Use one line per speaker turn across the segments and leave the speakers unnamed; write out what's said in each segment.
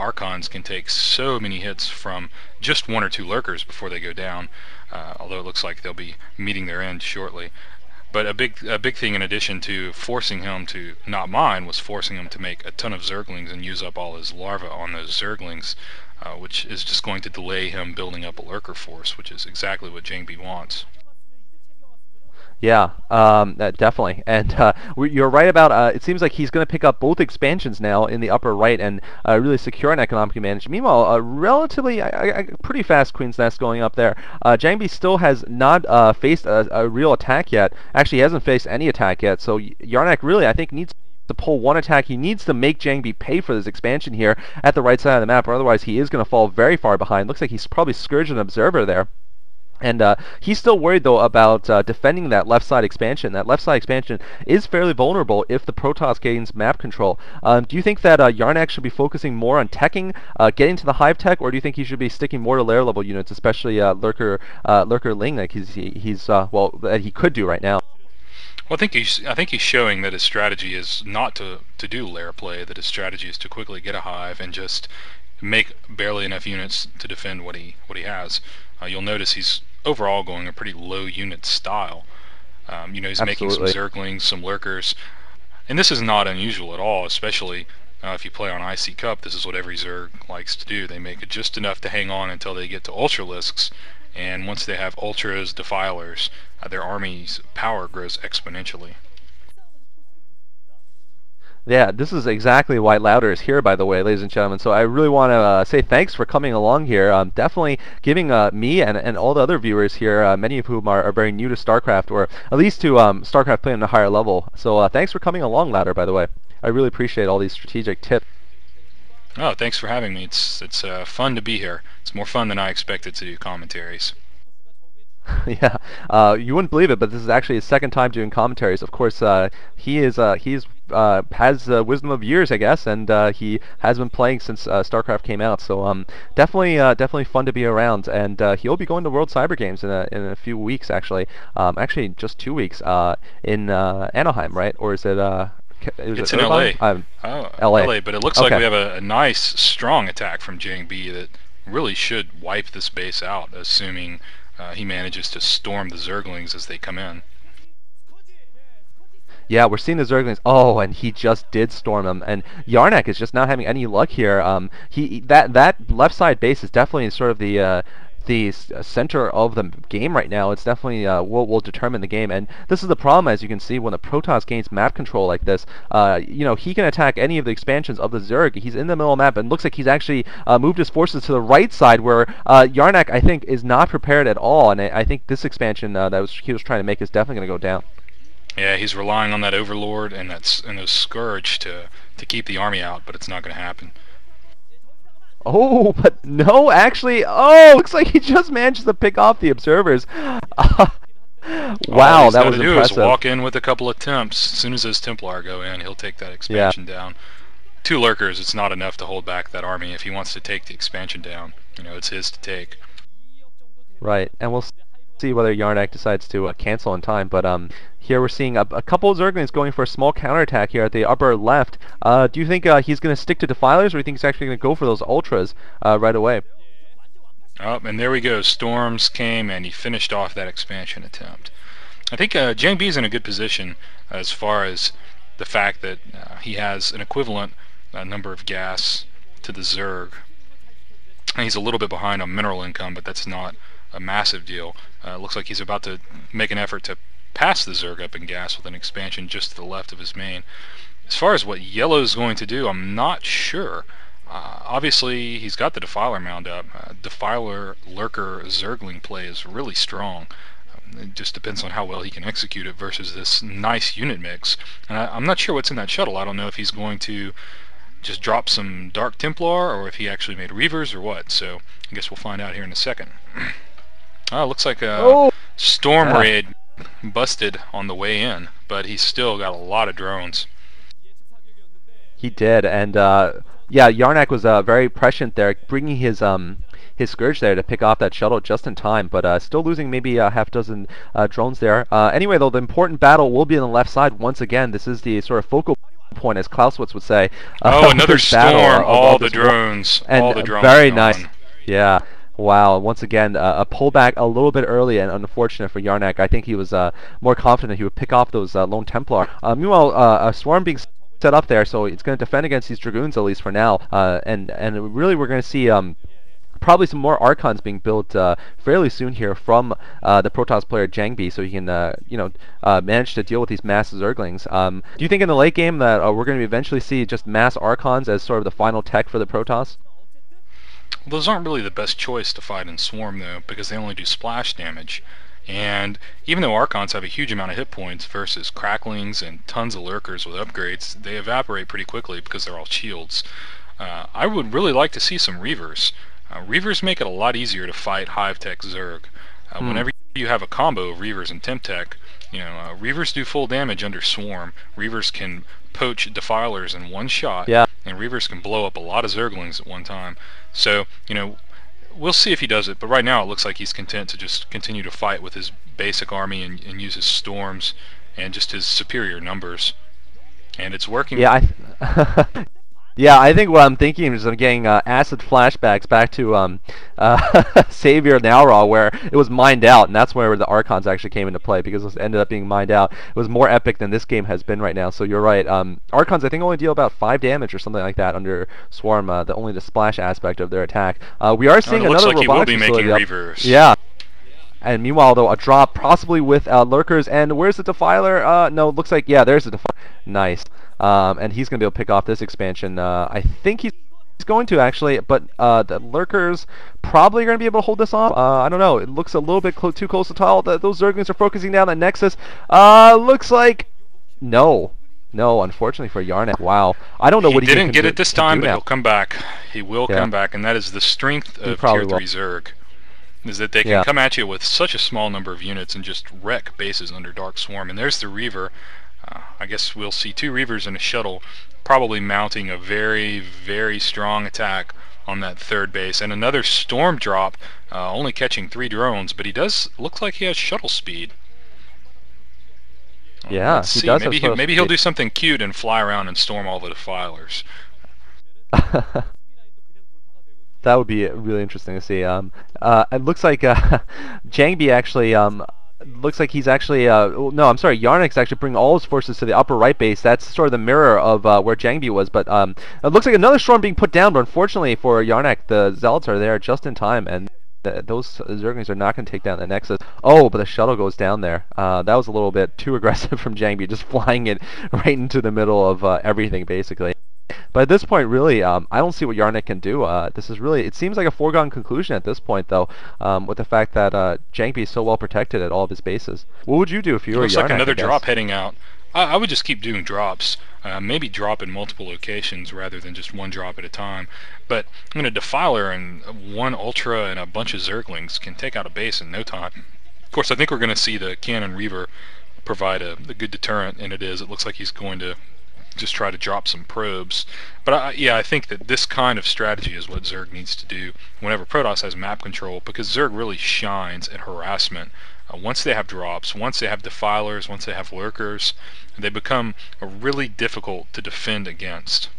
Archons can take so many hits from just 1 or 2 lurkers before they go down, although it looks like they'll be meeting their end shortly. But a big thing in addition to forcing him to not mine was forcing him to make a ton of Zerglings and use up all his larvae on those Zerglings, which is just going to delay him building up a lurker force, which is exactly what Jangbi wants.
Yeah, definitely. And you're right about, it seems like he's going to pick up both expansions now in the upper right and really secure an economic advantage. Meanwhile, relatively pretty fast Queen's Nest going up there. Jangbi still has not faced a real attack yet. Actually, he hasn't faced any attack yet. So Arnc really, I think, needs to pull one attack. He needs to make Jangbi pay for this expansion here at the right side of the map, or otherwise he is going to fall very far behind. Looks like he's probably scourged an observer there. And he's still worried, though, about defending that left side expansion. That left side expansion is fairly vulnerable if the Protoss gains map control. Do you think that Arnc should be focusing more on teching, getting to the hive tech, or do you think he should be sticking more to lair level units, especially Lurker Ling, like he's well, that he could do right now?
Well, I think he's showing that his strategy is not to do lair play. That his strategy is to quickly get a hive and just make barely enough units to defend what he has. You'll notice he's overall going a pretty low unit style. He's making some Zerglings, some Lurkers, and this is not unusual at all, especially if you play on IC Cup. This is what every Zerg likes to do. They make it just enough to hang on until they get to Ultralisks, and once they have Ultras, Defilers, their army's power grows exponentially.
Yeah, this is exactly why Louder is here, by the way, ladies and gentlemen. So I really want to say thanks for coming along here. Definitely giving me and all the other viewers here, many of whom are very new to StarCraft, or at least to StarCraft playing at a higher level. So thanks for coming along, Louder, by the way. I really appreciate all these strategic tips.
Oh, thanks for having me. It's fun to be here. It's more fun than I expected to do commentaries.
Yeah, you wouldn't believe it, but this is actually his second time doing commentaries. Of course, he has the wisdom of years, I guess, and he has been playing since StarCraft came out. So definitely fun to be around. And he'll be going to World Cyber Games in a few weeks, actually. Actually, just 2 weeks in Anaheim, right? Or is it?
It's in LA.
LA,
but it looks like we have a nice, strong attack from Jangbi that really should wipe this base out, assuming he manages to storm the Zerglings as they come in.
Yeah, we're seeing the Zerglings. Oh, and he just did storm them. And Arnc is just not having any luck here. That left side base is definitely sort of the center of the game right now. It's definitely will determine the game, and this is the problem, as you can see, when the Protoss gains map control like this. He can attack any of the expansions of the Zerg. He's in the middle of the map, and looks like he's actually moved his forces to the right side, where Arnc, I think, is not prepared at all, and I think this expansion he was trying to make is definitely going to go down.
Yeah, he's relying on that Overlord and those Scourge to keep the army out, but it's not going to happen.
Oh, but no, actually, oh, looks like he just managed to pick off the observers. Wow, that was impressive.
Is walk in with a couple of temps. As soon as those Templar go in, he'll take that expansion down. 2 Lurkers, it's not enough to hold back that army. If he wants to take the expansion down, it's his to take.
Right, and we'll see whether Arnc decides to cancel in time, but here we're seeing a couple of Zerglings going for a small counterattack here at the upper left. Do you think he's going to stick to Defilers, or do you think he's actually going to go for those Ultras right away?
Oh, and there we go. Storms came, and he finished off that expansion attempt. I think Jangbi is in a good position as far as the fact that he has an equivalent number of gas to the Zerg. He's a little bit behind on mineral income, but that's not a massive deal. Looks like he's about to make an effort to pass the Zerg up in gas with an expansion just to the left of his main. As far as what Yellow's going to do, I'm not sure. Obviously, he's got the Defiler mound up. Defiler Lurker Zergling play is really strong. It just depends on how well he can execute it versus this nice unit mix. And I'm not sure what's in that shuttle. I don't know if he's going to just drop some Dark Templar or if he actually made Reavers or what. So I guess we'll find out here in a second. Oh, looks like a Storm Raid busted on the way in, but he's still got a lot of drones.
He did, and yeah, Arnc was very prescient there, bringing his Scourge there to pick off that shuttle just in time, but still losing maybe a half dozen drones there. Anyway, though, the important battle will be on the left side once again. This is the sort of focal point, as Clausewitz would say.
Oh, another
this battle
storm! All the
this
drones,
and
all the drones
very
are
nice.
gone.
Yeah. Wow. Once again, a pullback a little bit early and unfortunate for Arnc. I think he was more confident he would pick off those lone Templar. Meanwhile, a swarm being set up there, so it's going to defend against these Dragoons at least for now. And really, we're going to see probably some more Archons being built fairly soon here from the Protoss player Jangbi, so he can manage to deal with these mass Zerglings. Do you think in the late game that we're going to eventually see just mass Archons as sort of the final tech for the Protoss?
Those aren't really the best choice to fight in Swarm, though, because they only do splash damage. And even though Archons have a huge amount of hit points versus Cracklings and tons of Lurkers with upgrades, they evaporate pretty quickly because they're all shields. I would really like to see some Reavers. Reavers make it a lot easier to fight Hive Tech Zerg. Whenever you have a combo of Reavers and Temp Tech, Reavers do full damage under Swarm. Reavers can poach Defilers in one shot,
Yeah.
and Reavers can blow up a lot of Zerglings at one time. So, we'll see if he does it, but right now it looks like he's content to just continue to fight with his basic army and use his storms and just his superior numbers. And it's working.
Yeah, yeah, I think what I'm thinking is I'm getting acid flashbacks back to Savior Nowra, where it was mined out, and that's where the Archons actually came into play, because it ended up being mined out. It was more epic than this game has been right now, so you're right. Archons, I think, only deal about 5 damage or something like that under Swarm, only the splash aspect of their attack. We are seeing another
looks like
robotics
he will be making
facility
Reavers.
Yeah. And meanwhile, though, a drop possibly with Lurkers, and where's the Defiler? No, it looks like, yeah, there's the Defiler. Nice. And he's going to be able to pick off this expansion. I think he's going to, actually, but the Lurkers probably going to be able to hold this off. I don't know. It looks a little bit too close to tile. Those Zerglings are focusing down the Nexus. Looks like... No, unfortunately for Arnc. Wow. I don't know what he
didn't get it this time, but
now.
he'll come back. He will come back, and that is the strength of Tier 3 Zerg. Is that they can come at you with such a small number of units and just wreck bases under Dark Swarm. And there's the Reaver. I guess we'll see 2 Reavers and a shuttle probably mounting a very, very strong attack on that third base. And another Storm drop, only catching 3 drones, but he does look like he has shuttle speed.
Yeah,
let's see. Maybe he'll do something cute and fly around and storm all the Defilers.
That would be really interesting to see. It looks like Jangbi actually looks like he's actually no, I'm sorry, Arnc's actually bringing all his forces to the upper right base. That's sort of the mirror of where Jangbi was, but it looks like another storm being put down, but unfortunately for Arnc, the Zealots are there just in time, and those Zerglings are not going to take down the Nexus. Oh, but the shuttle goes down there. That was a little bit too aggressive from Jangbi, just flying it right into the middle of everything, basically. But at this point, really, I don't see what Arnc can do. This is really, it seems like a foregone conclusion at this point, though, with the fact that Jangbi is so well protected at all of his bases. What would you do if you were Arnc?
Looks like another drop heading out. I would just keep doing drops. Maybe drop in multiple locations rather than just one drop at a time. But a Defiler and 1 Ultra and a bunch of Zerglings can take out a base in no time. Of course, I think we're going to see the Cannon Reaver provide a good deterrent, and it is. It looks like he's going to just try to drop some probes. But I think that this kind of strategy is what Zerg needs to do whenever Protoss has map control, because Zerg really shines at harassment. Once they have drops, once they have Defilers, once they have Lurkers, they become really difficult to defend against.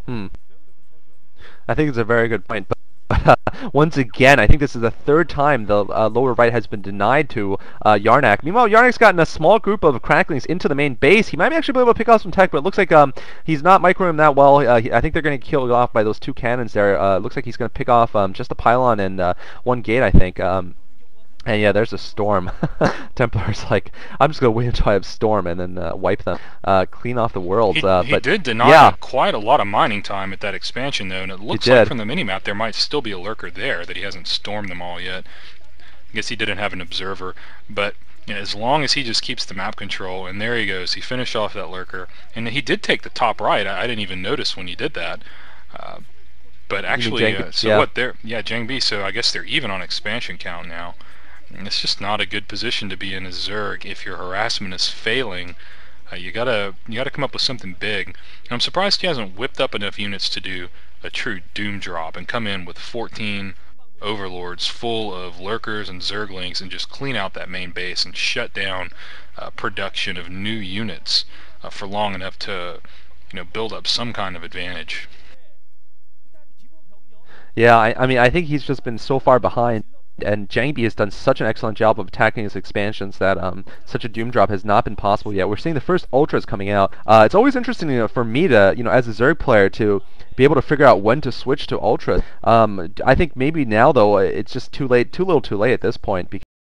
I think it's a very good point. But once again, I think this is the 3rd time the lower right has been denied to Arnc. Meanwhile, Arnc's gotten a small group of Cracklings into the main base. He might actually be able to pick off some tech, but it looks like he's not microing him that well. I think they're going to kill it off by those 2 cannons there. Looks like he's going to pick off just a pylon and 1 gate, I think. And yeah, there's a storm. Templar's like, I'm just going to wait until I have storm and then wipe them, clean off the world.
He did deny quite a lot of mining time at that expansion, though, and it looks like from the minimap there might still be a Lurker there, that he hasn't stormed them all yet. I guess he didn't have an observer, but as long as he just keeps the map control, and there he goes, he finished off that Lurker, and he did take the top right. I didn't even notice when he did that. But actually, Jangbi, so I guess they're even on expansion count now. It's just not a good position to be in as Zerg if your harassment is failing. You gotta come up with something big. And I'm surprised he hasn't whipped up enough units to do a true doom drop and come in with 14 overlords full of Lurkers and Zerglings and just clean out that main base and shut down production of new units. for long enough to, build up some kind of advantage.
Yeah, I mean, I think he's just been so far behind, and Jangbi has done such an excellent job of attacking his expansions that such a doom drop has not been possible yet. We're seeing the first ultras coming out. It's always interesting, for me to, as a Zerg player, to be able to figure out when to switch to ultras. I think maybe now though it's just too late, too little, too late at this point.